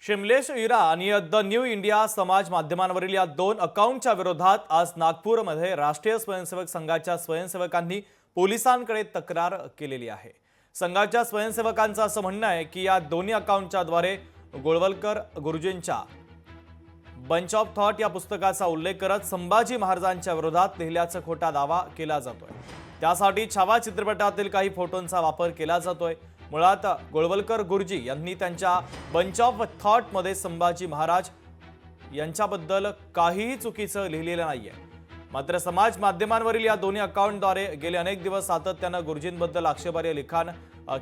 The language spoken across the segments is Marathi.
शिमलेश इरा आणि द न्यू इंडिया समाज माध्यमांवरील या दोन अकाउंटच्या विरोधात आज नागपूरमध्ये राष्ट्रीय स्वयंसेवक संघाच्या स्वयंसेवकांनी पोलिसांकडे तक्रार केलेली आहे। संघाच्या स्वयंसेवकांचं असं म्हणणं आहे की या दोन्ही अकाउंटच्या द्वारे गोळवलकर गुरुजींच्या बंच ऑफ थॉट या पुस्तकाचा उल्लेख करत संभाजी महाराजांच्या विरोधात लिहिल्याचा खोटा दावा केला जातोय। त्यासाठी छावा चित्रपटातील काही फोटोंचा वापर केला जातोय। मुळात गोळवलकर गुरुजी यांनी त्यांच्या बंच ऑफ थॉट मध्ये संभाजी महाराज यांच्याबद्दल काहीही चुकीचं लिहिलेलं नाहीये। मात्र समाज माध्यमांवरील या दोन्ही अकाउंटद्वारे गेले अनेक दिवस सातत्याने गुरुजींबद्दल आक्षेपार्ह लिखाण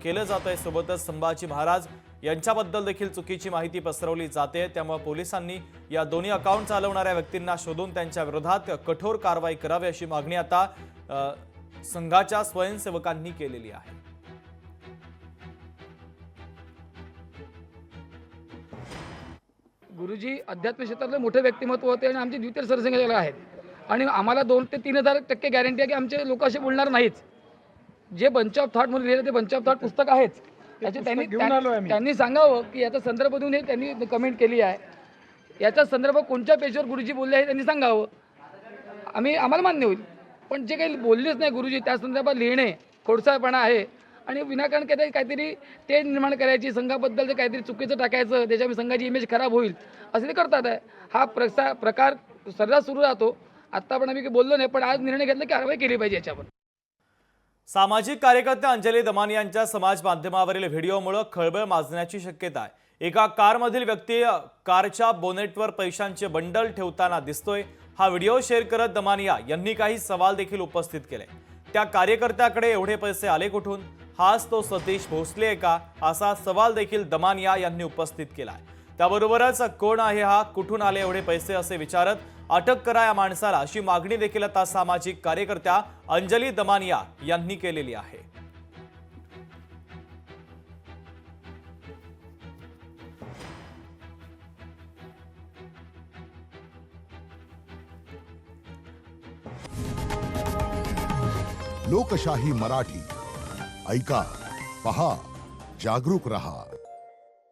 केलं जातंय। सोबतच संभाजी महाराज यांच्याबद्दल देखील चुकीची माहिती पसरवली जाते। त्यामुळे पोलिसांनी या दोन्ही अकाउंट चालवणाऱ्या व्यक्तींना शोधून त्यांच्या विरोधात कठोर कारवाई करावी अशी मागणी आता संघाच्या स्वयंसेवकांनी केलेली आहे। गुरुजी अध्यात्म क्षेत्रातले मोठे व्यक्तिमत्व होते आणि आमचे द्वितीय सरसंघचालक आहेत आणि आम्हाला 2 ते 3,000% गॅरंटी आहे की आमचे लोक असे बोलणार नाहीत। जे बंच ऑफ थॉट मध्ये लिहिलं ते बंच ऑफ थॉट पुस्तक आहेच। त्याचे त्यांनी सांगावं की याचा संदर्भ देऊन हे त्यांनी कमेंट केली आहे। याचा संदर्भ कोणत्या पेजवर गुरुजी बोलले आहे त्यांनी सांगावं, आम्हाला मान्य होईल। पण जे काही बोललेच नाही गुरुजी त्या संदर्भात लिहिणे खोडसाळपणा आहे आणि विनाकारण काहीतरी ते निर्माण करायची, संघाबद्दल काहीतरी चुकीचं टाकायचं, त्याच्यामुळे संघाची इमेज खराब होईल असं ते करतात आहे। हा प्रकार सर्रास सुरू राहतो। आता पण आम्ही काही बोललो नाही, पण आज निर्णय घेतला की कारवाई केली पाहिजे याच्यावर। सामाजिक कार्यकर्त्या अंजली दमानी यांच्या समाज माध्यमावरील व्हिडिओमुळे खळबळ माजण्याची शक्यता आहे। एका कारमधील व्यक्ती कारच्या बोनेटवर पैशांचे बंडल ठेवताना दिसतोय। हा व्हिडिओ शेअर करत दमानिया यांनी काही सवाल देखील उपस्थित केले। त्या कार्यकर्त्याकडे एवढे पैसे आले कुठून? हाच तो सतीश भोसले आहे का? असा सवाल देखील दमानिया यांनी उपस्थित केलाय। त्याबरोबरच कोण आहे हा, कुठून आले एवढे पैसे असे विचारत अटक करा या माणसाला अशी मागणी देखील आता सामाजिक कार्यकर्त्या अंजली दमानिया यांनी केलेली आहे। लोकशाही मराठी ऐका, पहा, जागरूक रहा।